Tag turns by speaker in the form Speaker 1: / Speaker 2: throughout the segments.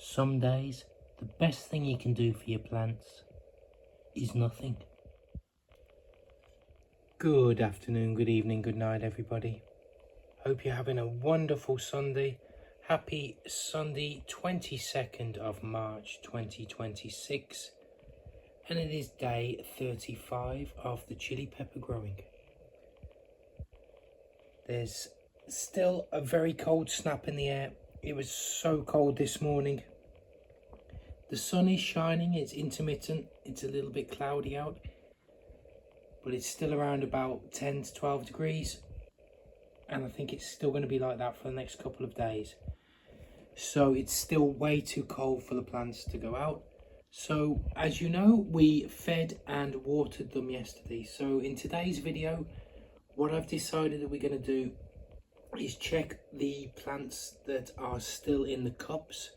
Speaker 1: Some days, the best thing you can do for your plants is nothing. Good afternoon, good evening, good night, everybody. Hope you're having a wonderful Sunday. Happy Sunday, 22nd of March 2026. And it is day 35 of the chili pepper growing. There's still a very cold snap in the air. It was so cold this morning. The sun is shining, it's intermittent, it's a little bit cloudy out, but it's still around about 10 to 12 degrees. And I think it's still going to be like that for the next couple of days. So it's still way too cold for the plants to go out. So as you know, we fed and watered them yesterday. So in today's video, what I've decided that we're going to do is check the plants that are still in the cups.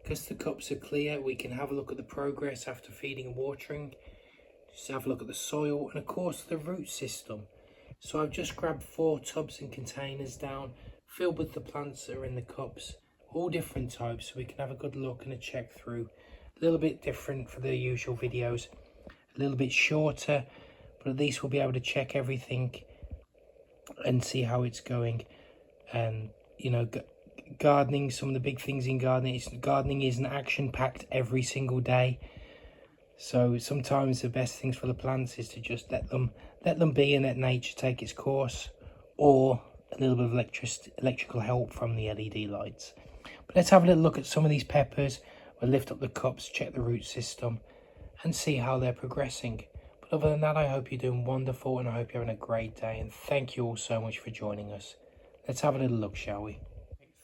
Speaker 1: Because the cups are clear, we can have a look at the progress after feeding and watering. Just have a look at the soil and of course the root system. So I've just grabbed 4 tubs and containers down, filled with the plants that are in the cups, all different types, so we can have a good look and a check through. A little bit different for the usual videos, a little bit shorter, but at least we'll be able to check everything and see how it's going. And you know, gardening, some of the big things in gardening is an action-packed every single day. So sometimes the best things for the plants is to just let them be and let nature take its course, or a little bit of electrical help from the LED lights. But let's have a little look at some of these peppers. We'll lift up the cups, check the root system, and see how they're progressing. But other than that, I hope you're doing wonderful, and I hope you're having a great day. And thank you all so much for joining us. Let's have a little look, shall we?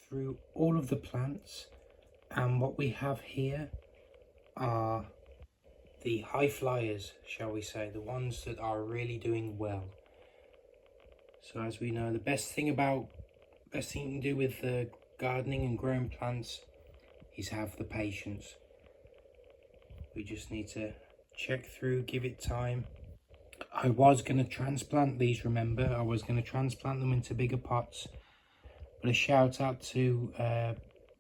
Speaker 1: Through all of the plants, and what we have here are the high flyers, shall we say, the ones that are really doing well. So as we know, the best thing you can do with gardening and growing plants is have the patience. We just need to check through, give it time. I was going to transplant these, remember, I was going to transplant them into bigger pots. But a shout out to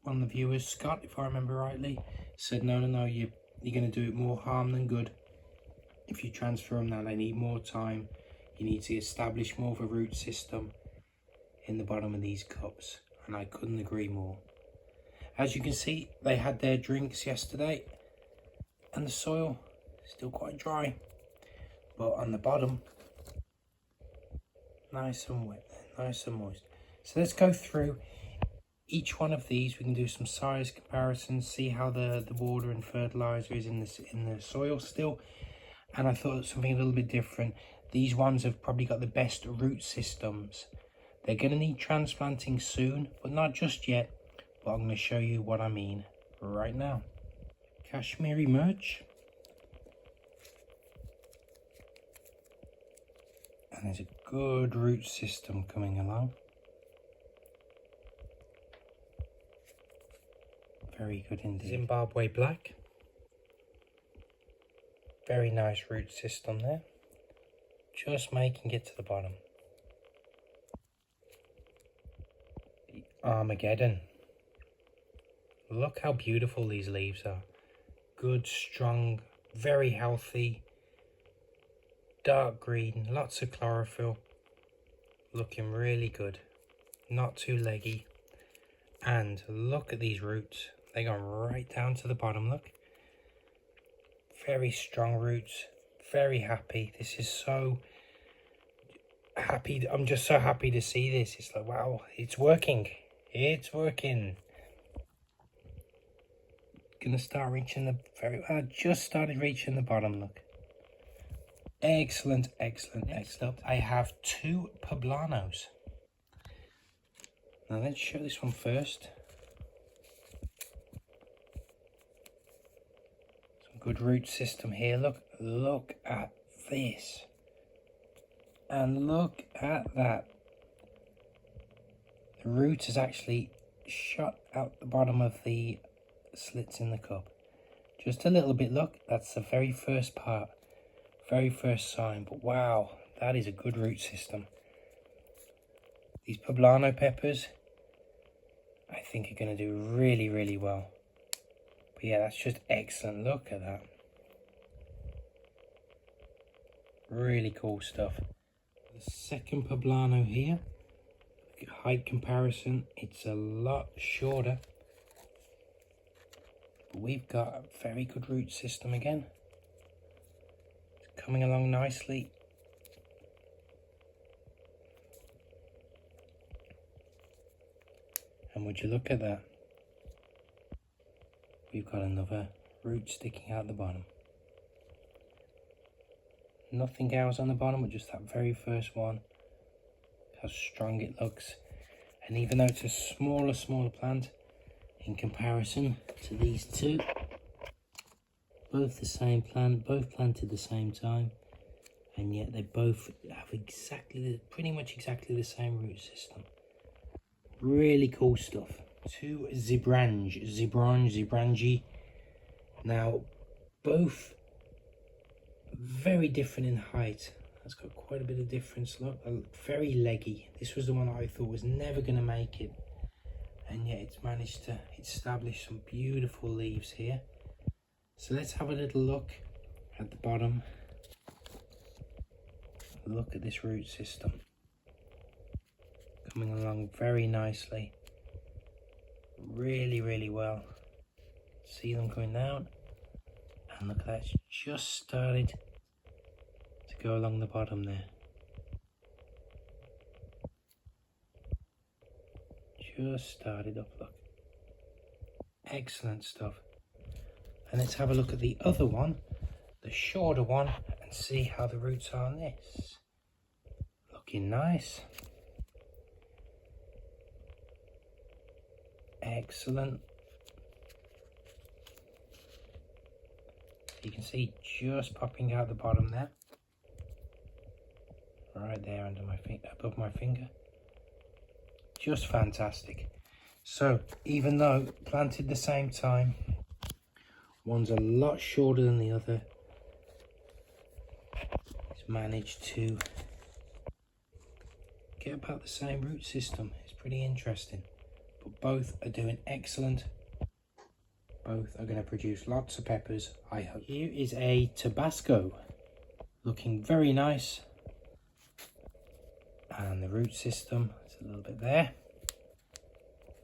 Speaker 1: one of the viewers, Scott, if I remember rightly, said no, you're going to do it more harm than good if you transfer them now. They need more time. You need to establish more of a root system in the bottom of these cups, and I couldn't agree more. As you can see, they had their drinks yesterday and the soil still quite dry, but on the bottom nice and wet, nice and moist. So let's go through each one of these. We can do some size comparisons, see how the water and fertilizer is in the soil still. And I thought something a little bit different. These ones have probably got the best root systems. They're going to need transplanting soon, but not just yet. But I'm going to show you what I mean right now. Kashmiri Merch. And there's a good root system coming along. Very good indeed. Zimbabwe Black. Very nice root system there. Just making it to the bottom. The Armageddon. Look how beautiful these leaves are. Good, strong, very healthy. Dark green, lots of chlorophyll. Looking really good. Not too leggy. And look at these roots. They go right down to the bottom, look. Very strong roots. Very happy. This is so happy. I'm just so happy to see this. It's like, wow, it's working. It's working. Gonna start reaching I just started reaching the bottom, look. Excellent, excellent, excellent. I have 2 poblanos. Now let's show this one first. Some good root system here. Look at this. And look at that. The root is actually shot out the bottom of the slits in the cup. Just a little bit, look. That's the very first part. Very first sign. But wow, that is a good root system. These poblano peppers, I think are going to do really, really well. But yeah, that's just excellent. Look at that. Really cool stuff. The second poblano here, height comparison, it's a lot shorter. But we've got a very good root system again. It's coming along nicely. And would you look at that? We've got another root sticking out the bottom. Nothing else on the bottom, but just that very first one. How strong it looks. And even though it's a smaller plant in comparison to these two, both the same plant, both planted the same time, and yet they both have pretty much exactly the same root system. Really cool stuff. Two Zibrangi. Now, both very different in height. That's got quite a bit of difference. Look, very leggy. This was the one I thought was never going to make it, and yet it's managed to establish some beautiful leaves here. So let's have a little look at the bottom. Look at this root system. Coming along very nicely. Really well. See them coming down, and look at that, it's just started to go along the bottom there. Just started up, look. Excellent stuff. And let's have a look at the other one, the shorter one, and see how the roots are on this. Looking nice. Excellent. You can see just popping out the bottom there, right there under my finger, above my finger. Just fantastic. So even though planted the same time, one's a lot shorter than the other, it's managed to get about the same root system. It's pretty interesting. But both are doing excellent. Both are going to produce lots of peppers, I hope. Here is a Tabasco, looking very nice. And the root system is a little bit there.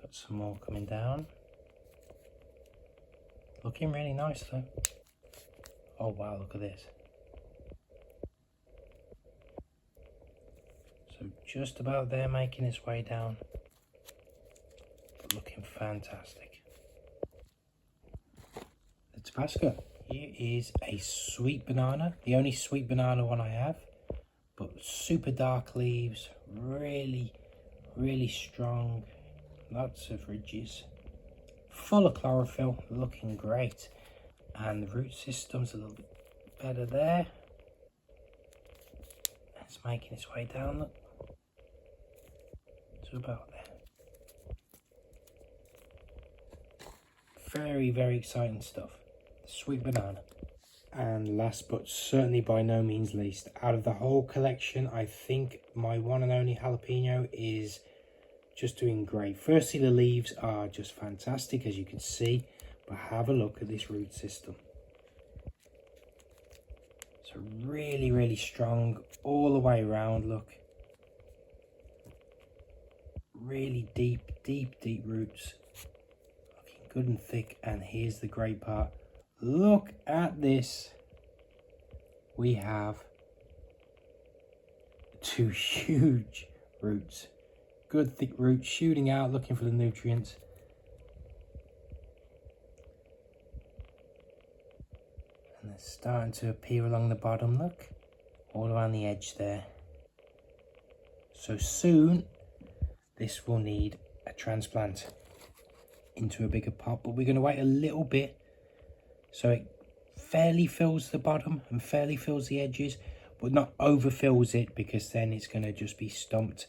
Speaker 1: Got some more coming down. Looking really nice though. Oh wow, look at this. So just about there, making its way down. But looking fantastic. The Tabasco. Here is a sweet banana, the only sweet banana one I have, but super dark leaves, really strong, lots of ridges, full of chlorophyll, looking great. And the root system's a little bit better there. It's making its way down, look, to about there. Very exciting stuff. Sweet banana. And last but certainly by no means least, out of the whole collection, I think my one and only jalapeno is just doing great. Firstly, the leaves are just fantastic, as you can see, but have a look at this root system. So really strong all the way around, look. Really deep roots. Looking good and thick, and here's the great part. Look at this. We have two huge roots. Good thick roots shooting out, looking for the nutrients. And they're starting to appear along the bottom, look. All around the edge there. So soon, this will need a transplant into a bigger pot. But we're going to wait a little bit so it fairly fills the bottom and fairly fills the edges, but not overfills it, because then it's going to just be stumped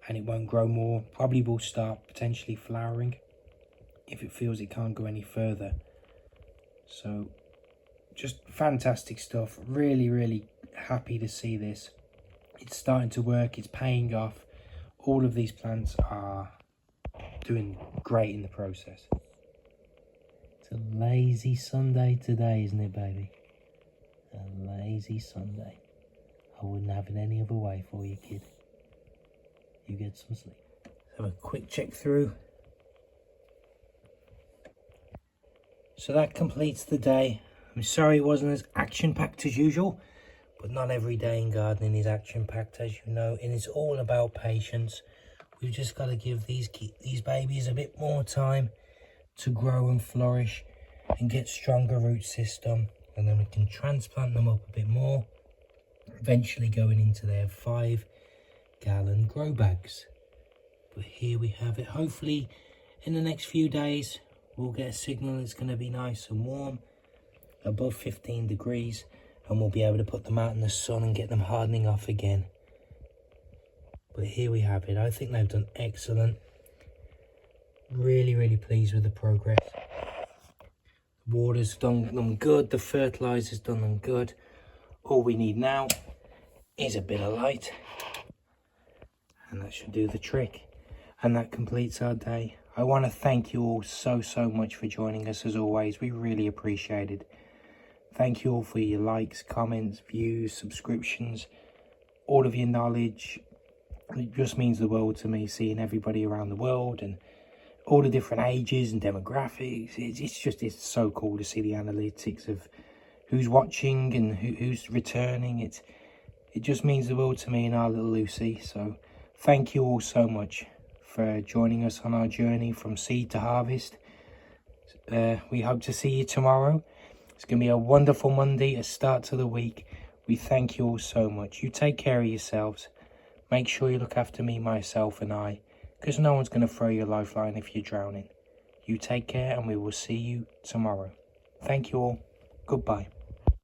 Speaker 1: and it won't grow more. Probably will start potentially flowering if it feels it can't go any further. So just fantastic stuff. Really happy to see this. It's starting to work. It's paying off. All of these plants are doing great in the process. It's a lazy Sunday today, isn't it, baby? A lazy Sunday. I wouldn't have it any other way for you, kid. You get some sleep. Let's have a quick check through. So that completes the day. I'm sorry it wasn't as action-packed as usual, but not every day in gardening is action-packed, as you know, and it's all about patience. We've just got to give these babies a bit more time to grow and flourish and get stronger root system, and then we can transplant them up a bit more, eventually going into their 5-gallon grow bags. But here we have it. Hopefully in the next few days we'll get a signal it's going to be nice and warm, above 15 degrees, and we'll be able to put them out in the sun and get them hardening off again. But here we have it. I think they've done excellent. Really pleased with the progress. The water's done them good. The fertilizer's done them good. All we need now is a bit of light, and that should do the trick. And that completes our day. I want to thank you all so much for joining us as always. We really appreciate it. Thank you all for your likes, comments, views, subscriptions, all of your knowledge. It just means the world to me, seeing everybody around the world and all the different ages and demographics. It's so cool to see the analytics of who's watching and who's returning. It just means the world to me and our little Lucy. So thank you all so much for joining us on our journey from seed to harvest. We hope to see you tomorrow. It's going to be a wonderful Monday, a start to the week. We thank you all so much. You take care of yourselves. Make sure you look after me, myself and I, because no one's going to throw you a lifeline if you're drowning. You take care, and we will see you tomorrow. Thank you all. Goodbye.